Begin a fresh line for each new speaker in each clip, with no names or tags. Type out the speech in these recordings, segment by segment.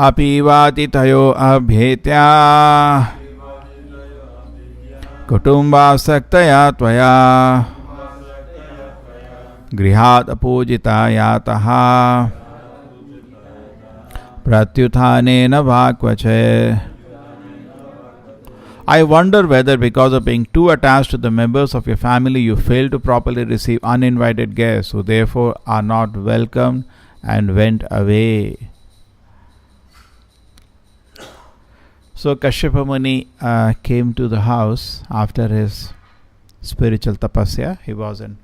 अपीवातितयो अभ्येत्या कुटुम्बासक्तया त्वया गृहात् पूजिता यातः प्रत्युत्थानेन वा क्वचित्. I wonder whether because of being too attached to the members of your family you fail to properly receive uninvited guests who therefore are not welcomed and went away. So Kashyapa Muni came to the house after his spiritual tapasya. He was in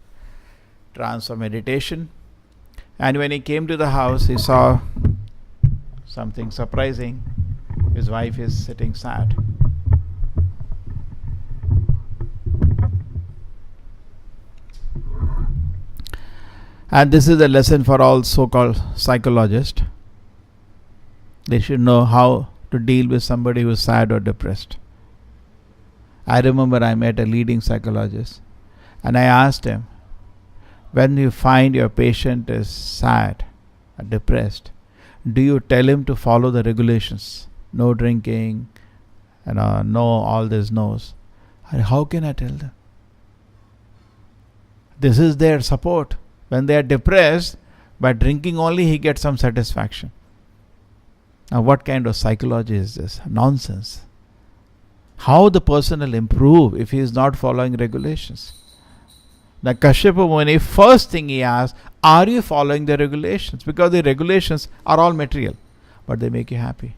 trance or meditation, and when he came to the house he saw something surprising. His wife is sitting sad. And this is a lesson for all so-called psychologists. They should know how to deal with somebody who is sad or depressed. I remember I met a leading psychologist and I asked him, when you find your patient is sad or depressed, do you tell him to follow the regulations? No drinking, no all this no's. How can I tell them? This is their support. When they are depressed, by drinking only he gets some satisfaction. Now what kind of psychology is this? Nonsense. How the person will improve if he is not following regulations? Now Kashyapa Muni, first thing he asked, are you following the regulations? Because the regulations are all material, but they make you happy.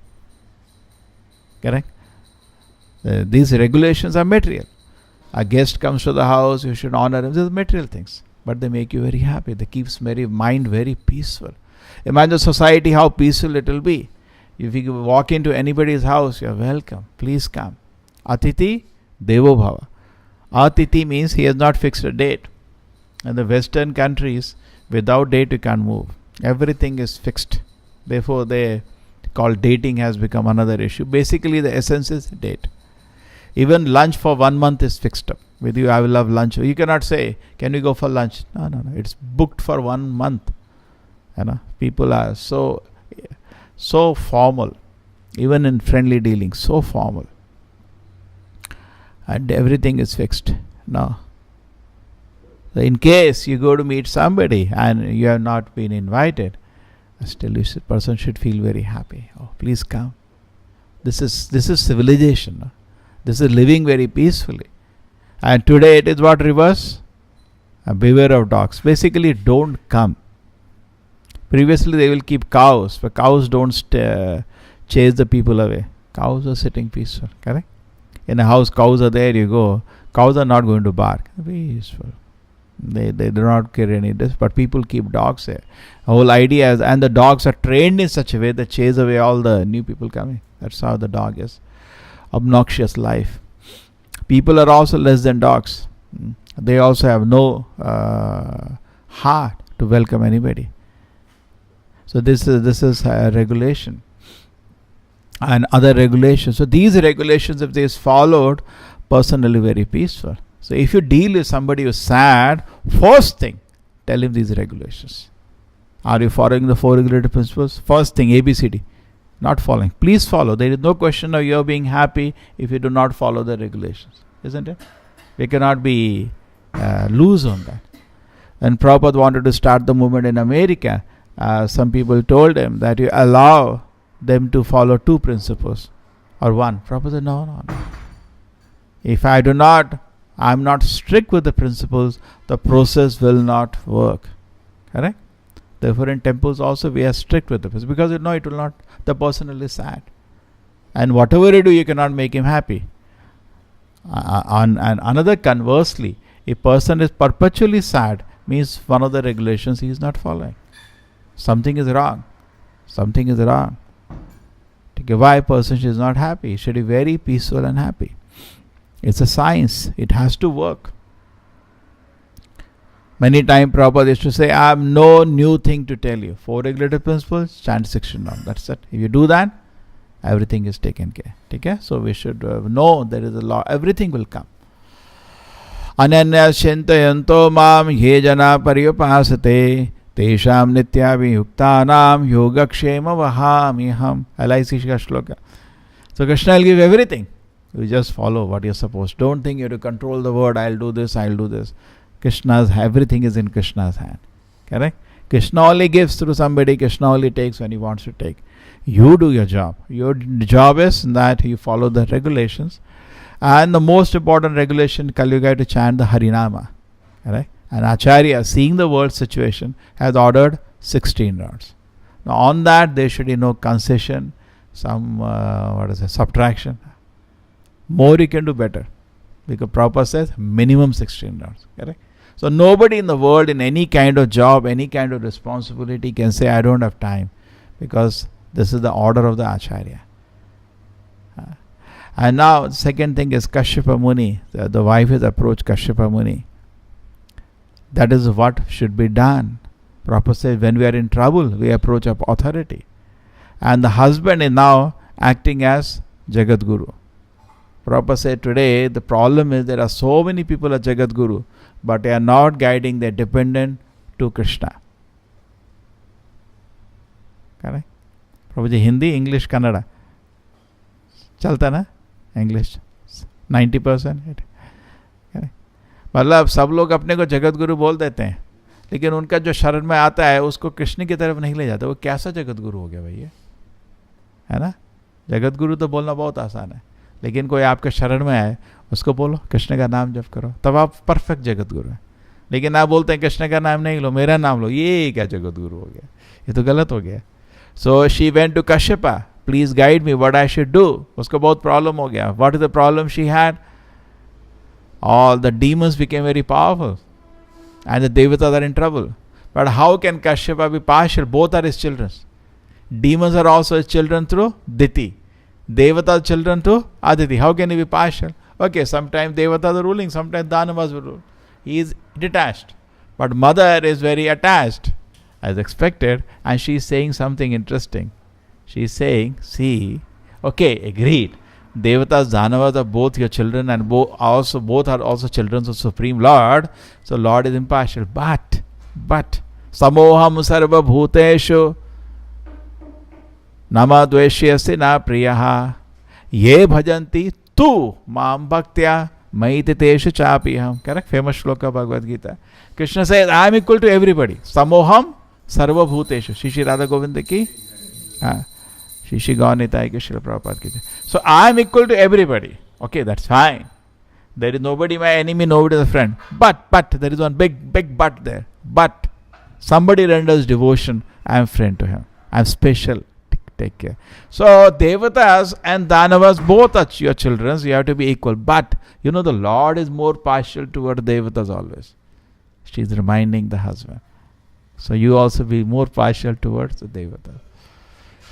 Correct? These regulations are material. A guest comes to the house, you should honor him. These are material things, but they make you very happy. They keep mind very peaceful. Imagine society, how peaceful it will be. If you walk into anybody's house, you are welcome. Please come. Atiti Devo Bhava. Atiti means he has not fixed a date. In the Western countries, without date you can't move. Everything is fixed. Therefore, they call dating has become another issue. Basically, the essence is date. Even lunch for 1 month is fixed up. With you, I will have lunch. You cannot say, can we go for lunch? No. It's booked for 1 month. People are so formal. Even in friendly dealing, so formal. And everything is fixed. Now, so in case you go to meet somebody and you have not been invited, still this person should feel very happy. Oh, please come. This is civilization. No? This is living very peacefully. And today it is what reverse? Beware of dogs. Basically, don't come. Previously they will keep cows, but cows don't chase the people away. Cows are sitting peaceful. Correct? In a house, cows are there, you go. Cows are not going to bark. Peaceful. They do not carry any this, but people keep dogs there. The whole idea is, and the dogs are trained in such a way that chase away all the new people coming. That's how the dog is. Obnoxious life. People are also less than dogs. They also have no heart to welcome anybody. So this is a regulation. And other regulations. So these regulations, if they is followed, personally very peaceful. So if you deal with somebody who is sad, first thing, tell him these regulations. Are you following the 4 regulative principles? First thing, ABCD. Not following. Please follow. There is no question of your being happy if you do not follow the regulations. Isn't it? We cannot be loose on that. When Prabhupada wanted to start the movement in America, some people told him that you allow them to follow 2 principles or 1. Prabhupada said, no. If I am not strict with the principles, the process will not work. Correct? Therefore, in temples also we are strict with the principles because it will not, the person will be sad. And whatever you do, you cannot make him happy. And another conversely, a person is perpetually sad, means one of the regulations he is not following. Something is wrong. Why a person is not happy? He should be very peaceful and happy. It's a science. It has to work. Many times Prabhupada used to say, I have no new thing to tell you. 4 regulative principles, chant 16 rounds. That's it. If you do that, everything is taken care. Okay? So we should know there is a law. Everything will come. Ananya shintayanto mam ye jana paryupasate Tesham nityabhiyuktanam yogakshema vahamiham. LIC ka shloka. So Krishna will give everything. You just follow what you're supposed. Don't think you have to control the word. I'll do this, I'll do this. Everything is in Krishna's hand. Correct? Krishna only gives to somebody. Krishna only takes when he wants to take. You do your job. Your job is that you follow the regulations. And the most important regulation, Kali Yuga, to chant the Harinama. Correct? And Acharya, seeing the world situation, has ordered 16 rounds. Now on that, there should be no concession, some subtraction. More you can do, better. Because Prabhupada says minimum 16 rounds. Correct? So nobody in the world, in any kind of job, any kind of responsibility, can say, I don't have time. Because this is the order of the Acharya. And now, the second thing is Kashyapa Muni. The wife has approached Kashyapa Muni. That is what should be done. Prabhupada says, when we are in trouble, we approach our authority. And the husband is now acting as Jagat Guru. Prabhupada said, today the problem is there are so many people as Jagat Guru, but they are not guiding their dependent to Krishna. Correct? Prabhuji, Hindi, English, Kannada. चलता ना English 90%. मतलब सब लोग अपने को जगत गुरु बोल देते हैं, लेकिन उनका जो शरण में आता है उसको कृष्ण की तरफ नहीं ले जाता. वो कैसा जगत गुरु हो गया भैया, है ना? जगत गुरु तो बोलना बहुत आसान है, लेकिन कोई आपके शरण में आए उसको बोलो कृष्ण का नाम जप करो, तब आप परफेक्ट जगत गुरु हैं. लेकिन आप बोलते हैं कृष्ण का नाम नहीं लो, मेरा नाम लो, ये क्या जगत गुरु हो गया? ये तो गलत हो गया. So she went to Kashyapa, please guide me what I should do. उसको बहुत प्रॉब्लम हो गया. What is the problem she had? All the demons became very powerful and the Devatas are in trouble. But how can Kashyapa be partial? Both are his children. Demons are also his children through Diti. Devatas children through Aditi. How can he be partial? Okay, sometimes Devatas are ruling, sometimes Danavas will rule. He is detached. But mother is very attached as expected, and she is saying something interesting. She is saying, see, okay, agreed. Devatas, Danavas are both your children, and both are also children of Supreme Lord. So Lord is impartial. But samoham sarva bhuteshu nama dveshyasi na priyaha ye bhajanti tu mam bhaktya maititeshu chapiham. Correct? Famous shloka Bhagavad Gita. Krishna says, I am equal to everybody. Samoham sarva bhuteshu. Shri Radha Govinda ki Shri Gaunitai ki Srila Prabhupada ki. So I am equal to everybody. Okay, that's fine. There is nobody my enemy, nobody is a friend. But there is one big but there. But somebody renders devotion, I am friend to him. I am special. Take care. So Devatas and Danavas both are your children. So you have to be equal. But the Lord is more partial toward Devatas always. She is reminding the husband. So you also be more partial towards the Devatas.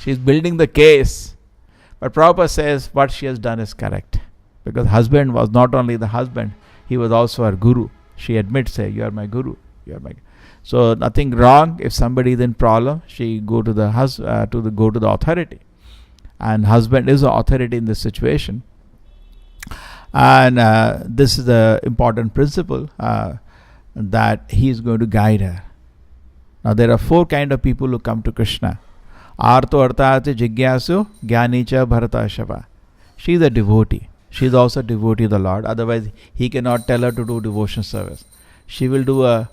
She is building the case. But Prabhupada says what she has done is correct. Because husband was not only the husband, he was also her guru. She admits, say, you are my guru. You are my guru. So nothing wrong if somebody is in problem. She go to the go to the authority, and husband is the authority in this situation. And this is the important principle that he is going to guide her. Now there are 4 kind of people who come to Krishna. Arto artati jigyasu jnanicha bharatashava. She is a devotee. She is also a devotee of the Lord. Otherwise, he cannot tell her to do devotion service. She will do a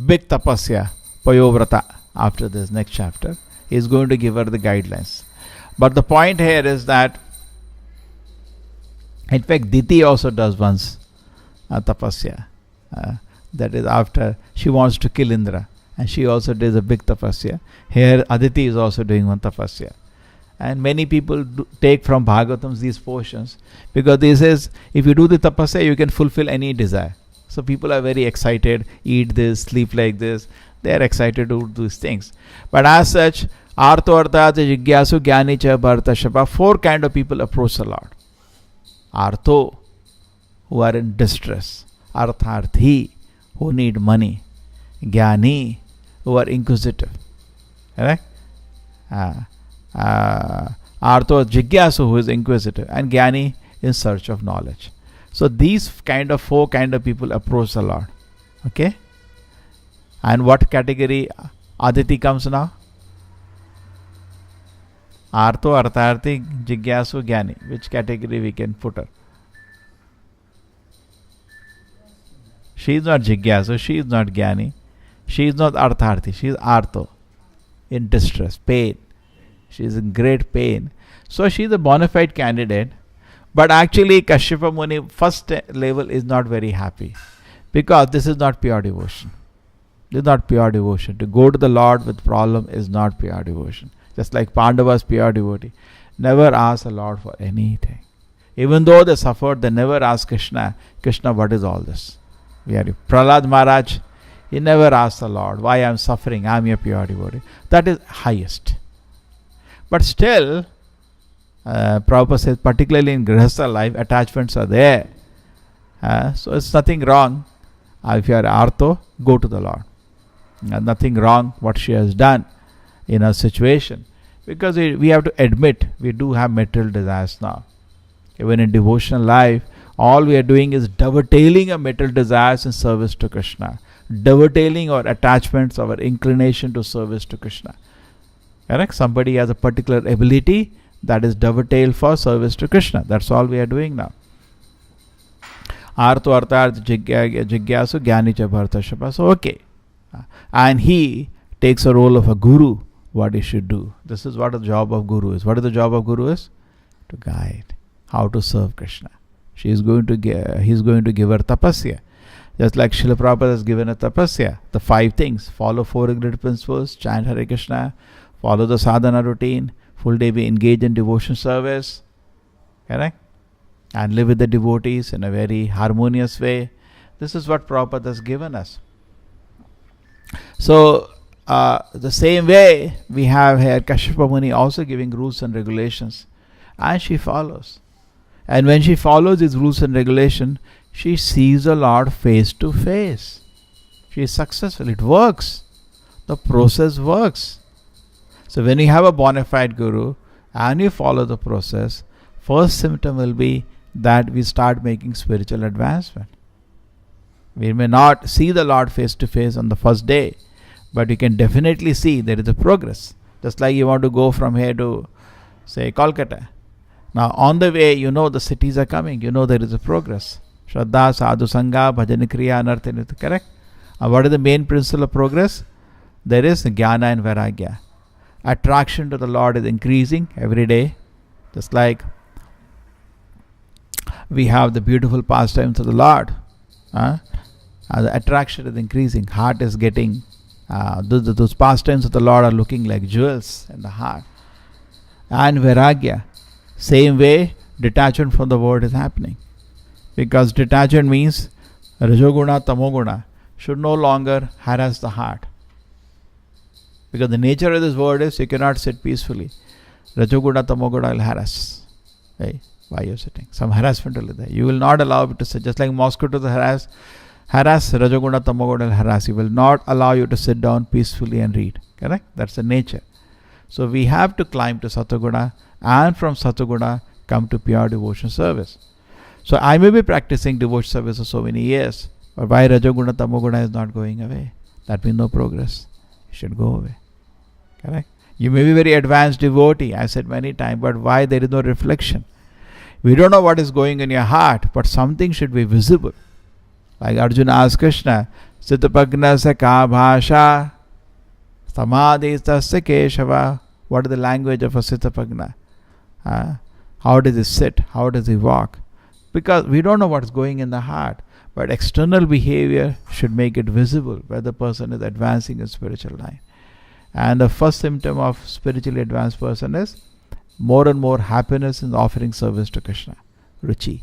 big tapasya, payovrata, after this next chapter. He is going to give her the guidelines. But the point here is that, in fact, Diti also does once a tapasya. That is after she wants to kill Indra. And she also does a big tapasya. Here Aditi is also doing one tapasya. And many people take from Bhagavatam these portions, because this says if you do the tapasya, you can fulfill any desire. So people are very excited, eat this, sleep like this. They are excited to do these things. But as such, Arto Arthat Jigyasu Jnani Cha Bharata Shapa, 4 kind of people approach the Lord. Arto, who are in distress. Artharthi, who need money. Jnani, who are inquisitive. Correct? Arto Jigyasu, who is inquisitive, and Jnani in search of knowledge. So these 4 kind of people approach the Lord. Okay? And what category Aditi comes now. Artho, Artharthi, Jigyasu, Gyani. Which category we can put her? She is not Jigyasu, she is not Gyani. She is not Artharthi, she is Artho. In distress, pain. She is in great pain. So she is a bona fide candidate. But actually Kashyapa Muni first level is not very happy. Because this is not pure devotion. This is not pure devotion. To go to the Lord with problem is not pure devotion. Just like Pandava's pure devotee. Never ask the Lord for anything. Even though they suffered, they never asked Krishna, Krishna, what is all this? Prahlad Maharaj, he never asked the Lord, why I am suffering? I am a pure devotee. That is highest. But still, Prabhupada says, particularly in Grihastha life, attachments are there. So it's nothing wrong. If you are Artho, go to the Lord. Nothing wrong what she has done in a situation. Because we have to admit, we do have material desires now. Even in devotional life, all we are doing is dovetailing our material desires in service to Krishna. Dovetailing our attachments, our inclination to service to Krishna. Correct? Somebody has a particular ability that is dovetail for service to Krishna. That's all we are doing now. Artho Artharth Jigyasu Gyani Cha Bhartashapa. So okay. And he takes a role of a guru, what he should do. This is what the job of guru is. What is the job of guru is? To guide. How to serve Krishna. He is going to give her tapasya. Just like Srila Prabhupada has given a tapasya. The 5 things. Follow 4 ingredient principles. Chant Hare Krishna. Follow the sadhana routine. Full day be engaged in devotion service. Correct? And live with the devotees in a very harmonious way. This is what Prabhupada has given us. So, the same way we have here Kashyapa Muni also giving rules and regulations. And she follows. And when she follows these rules and regulations, she sees the Lord face to face. She is successful. It works. The process works. So when you have a bona fide guru and you follow the process, first symptom will be that we start making spiritual advancement. We may not see the Lord face to face on the first day, but you can definitely see there is a progress. Just like you want to go from here to, say, Kolkata. Now on the way, you know the cities are coming. You know there is a progress. Shraddha, Sadhu, Sangha, Bhajan, Kriya, Anartha. Correct? And what is the main principle of progress? There is Jnana and Vairagya. Attraction to the Lord is increasing every day. Just like we have the beautiful pastimes of the Lord. The attraction is increasing. Heart is getting, those pastimes of the Lord are looking like jewels in the heart. And Vairagya. Same way, detachment from the world is happening. Because detachment means Rajoguna, Tamoguna should no longer harass the heart. Because the nature of this world is you cannot sit peacefully. Rajoguna, Tamoguna will harass. Hey, why you are sitting? Some harassment will be there. You will not allow it to sit. Just like mosquitoes harass Rajoguna, Tamoguna will harass. You will not allow you to sit down peacefully and read. Correct? That's the nature. So we have to climb to Satoguna, and from Satoguna come to pure devotion service. So I may be practicing devotion service for so many years, but why Rajoguna, Tamoguna is not going away? That means no progress. It should go away. Correct? You may be very advanced devotee, I said many times, but why there is no reflection? We don't know what is going in your heart, but something should be visible. Like Arjuna asked Krishna, Sitapagna sa ka bhasha, samadhi tasya keshava. What is the language of a Sitapagna? How does he sit? How does he walk? Because we don't know what's going in the heart. But external behavior should make it visible whether the person is advancing in spiritual life. And the first symptom of spiritually advanced person is more and more happiness in offering service to Krishna. Ruchi.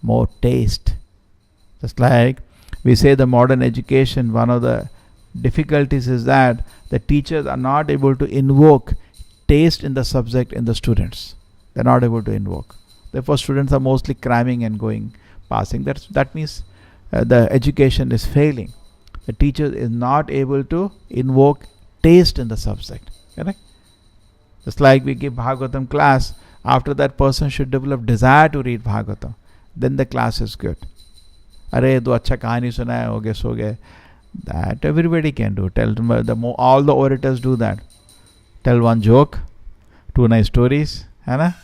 More taste. Just like we say the modern education, one of the difficulties is that the teachers are not able to invoke taste in the subject in the students. They are not able to invoke. Therefore, students are mostly cramming and passing. That means the education is failing. The teacher is not able to invoke taste in the subject. Correct? Just like we give Bhagavatam class, after that person should develop desire to read Bhagavatam. Then the class is good. अरे दो अच्छा कहानी सुनाया हो गए सो गए That everybody can do. Tell them all the orators do that. Tell one joke, two nice stories, Hannah.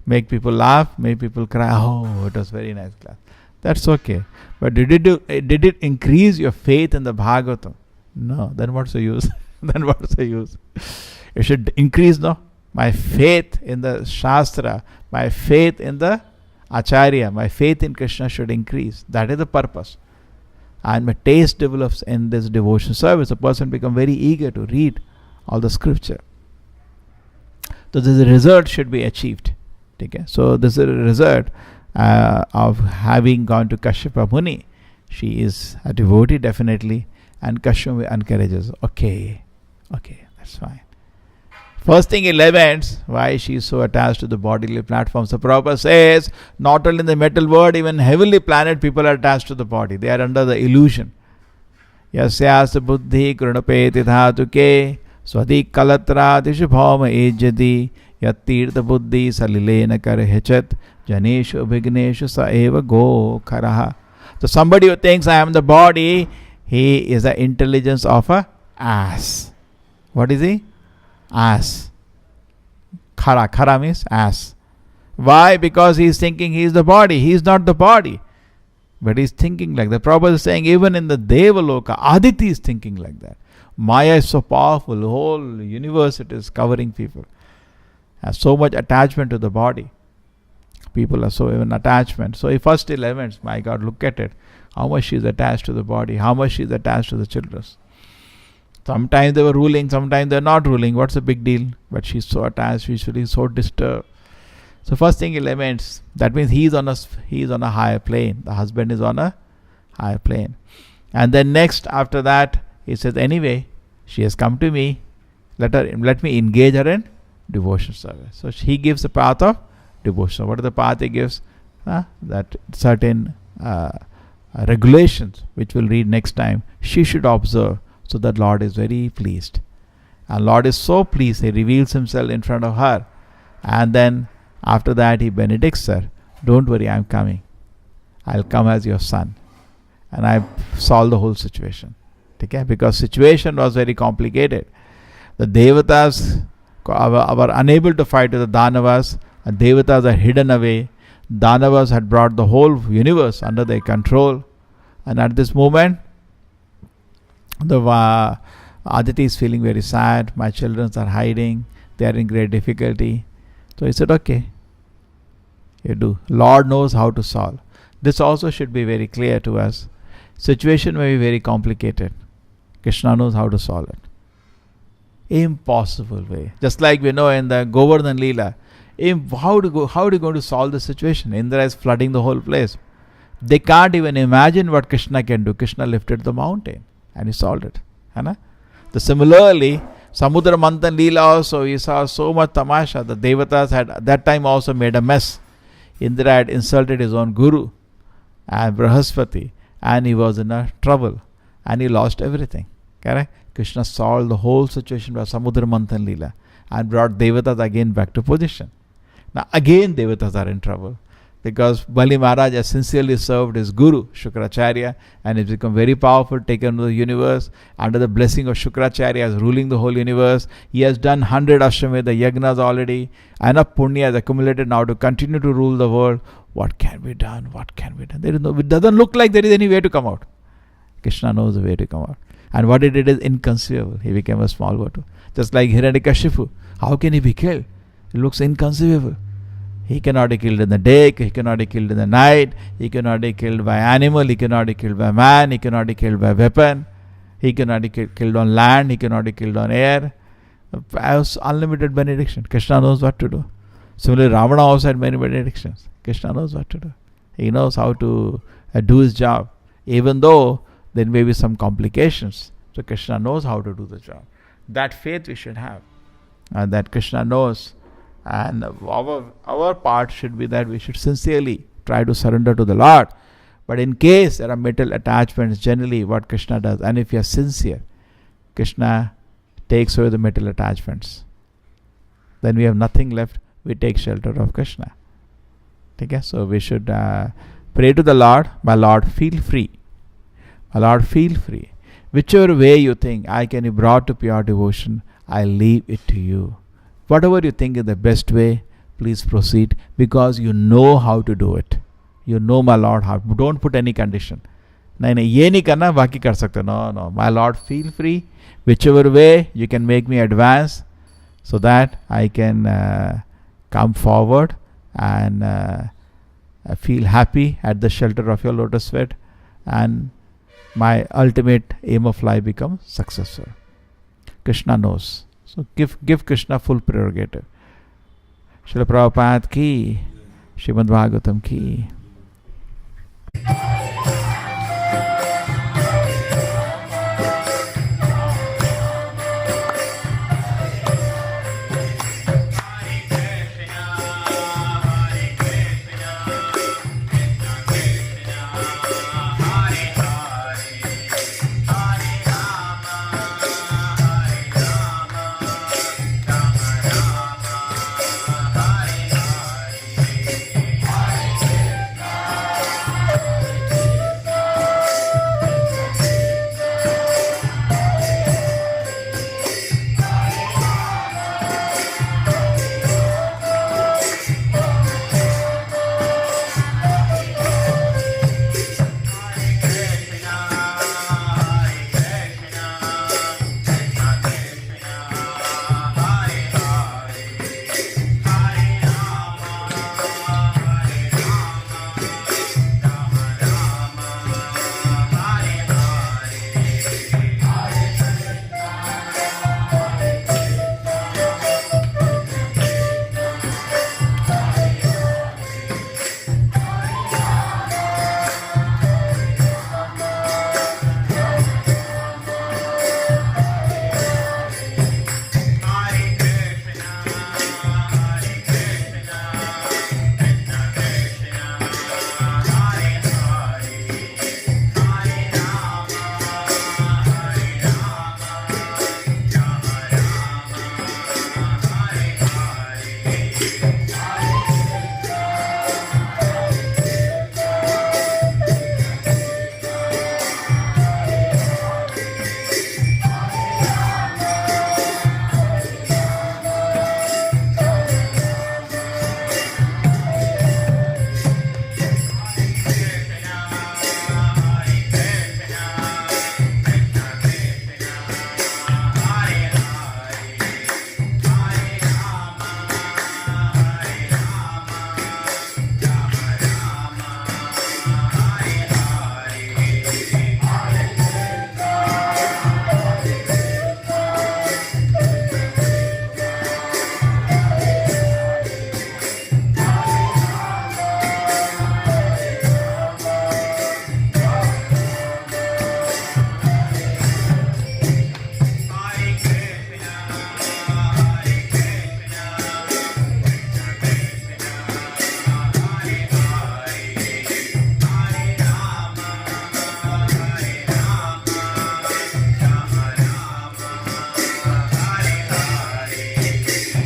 Make people laugh, make people cry. Oh, it was very nice class. That's okay. But did it increase your faith in the Bhagavatam? No. Then what's the use? Then what's the use? It should increase, no? My faith in the Shastra, my faith in the Acharya, my faith in Krishna should increase. That is the purpose. And my taste develops in this devotion service. A person becomes very eager to read all the scripture. So this result should be achieved. Okay? So this is a result of having gone to Kashyapa Muni. She is a devotee definitely, and Kashyapa encourages. Okay, that's fine. First thing he laments why she is so attached to the bodily platform. So Prabhupada says, not only in the metal world, even heavenly planet people are attached to the body. They are under the illusion. Yasyas buddhi krunapeti dhatuke swadi kalatra dishubhama ejyadi yattirtha buddhi salilena karhechat janeshu abhigneshu sa eva go karaha. So somebody who thinks I am the body, he is the intelligence of a ass. What is he? Ass. Khara means ass. Why? Because he is thinking he is the body. He is not the body. But he is thinking like that. Prabhupada is saying even in the Devaloka, Aditi is thinking like that. Maya is so powerful. The whole universe, it is covering people. Has so much attachment to the body. People are so even attachment. So first 11, my God, look at it. How much she is attached to the body. How much she is attached to the children. Sometimes they were ruling, sometimes they are not ruling. What's the big deal? But she's so attached, she's feeling so disturbed. So first thing he laments. That means he is on a higher plane. The husband is on a higher plane. And then next, after that, he says, anyway, she has come to me. Let me engage her in devotion service. So he gives the path of devotion. What is the path he gives? That certain regulations, which we'll read next time, she should observe. So that Lord is very pleased. And Lord is so pleased, he reveals himself in front of her. And then after that he benedicts her. Don't worry, I'm coming. I'll come as your son. And I've solved the whole situation. Okay? Because situation was very complicated. The Devatas were unable to fight with the Danavas. And Devatas are hidden away. Danavas had brought the whole universe under their control. And at this moment, the Aditi is feeling very sad. My children are hiding. They are in great difficulty. So he said, okay, you do. Lord knows how to solve. This also should be very clear to us. Situation may be very complicated. Krishna knows how to solve it. Impossible way. Just like we know in the Govardhan Leela, how are you going to solve the situation? Indra is flooding the whole place. They can't even imagine what Krishna can do. Krishna lifted the mountain and he solved it. Similarly, Samudra Manthan Leela also, we saw so much tamasha. The Devatas had at that time also made a mess. Indra had insulted his own guru and Brahaspati, and he was in a trouble and he lost everything. Correct? Krishna solved the whole situation by Samudra Manthan Leela and brought Devatas again back to position. Now again Devatas are in trouble, because Bali Maharaj has sincerely served his guru, Shukracharya, and has become very powerful, taken over the universe. Under the blessing of Shukracharya, is ruling the whole universe. He has done 100 Ashwamedha Yagnas already. Enough punya has accumulated now to continue to rule the world. What can be done? What can be done? There is no, it doesn't look like there is any way to come out. Krishna knows the way to come out. And what he did is inconceivable. He became a small water. Just like Hiranyakashipu. How can he be killed? It looks inconceivable. He cannot be killed in the day, he cannot be killed in the night, he cannot be killed by animal, he cannot be killed by man, he cannot be killed by weapon, he cannot be killed on land, he cannot be killed on air. Has unlimited benediction. Krishna knows what to do. Similarly, Ravana also had many benedictions. Krishna knows what to do. He knows how to do his job. Even though there may be some complications, so Krishna knows how to do the job. That faith we should have. And that Krishna knows. And our part should be that we should sincerely try to surrender to the Lord. But in case there are mental attachments, generally what Krishna does, and if you are sincere, Krishna takes away the mental attachments. Then we have nothing left. We take shelter of Krishna. Okay? So we should pray to the Lord. My Lord, feel free. My Lord, feel free. Whichever way you think I can be brought to pure devotion, I leave it to you. Whatever you think is the best way, please proceed, because you know how to do it. You know, my Lord, how. Don't put any condition. नहीं नहीं ये नहीं करना, बाकी कर सकते हो. No, no, my Lord, feel free. Whichever way you can make me advance, so that I can come forward and feel happy at the shelter of your lotus feet, and my ultimate aim of life becomes successful. Krishna knows. So give Krishna full prerogative. Srila Prabhupada ki, Srimad Bhagavatam ki.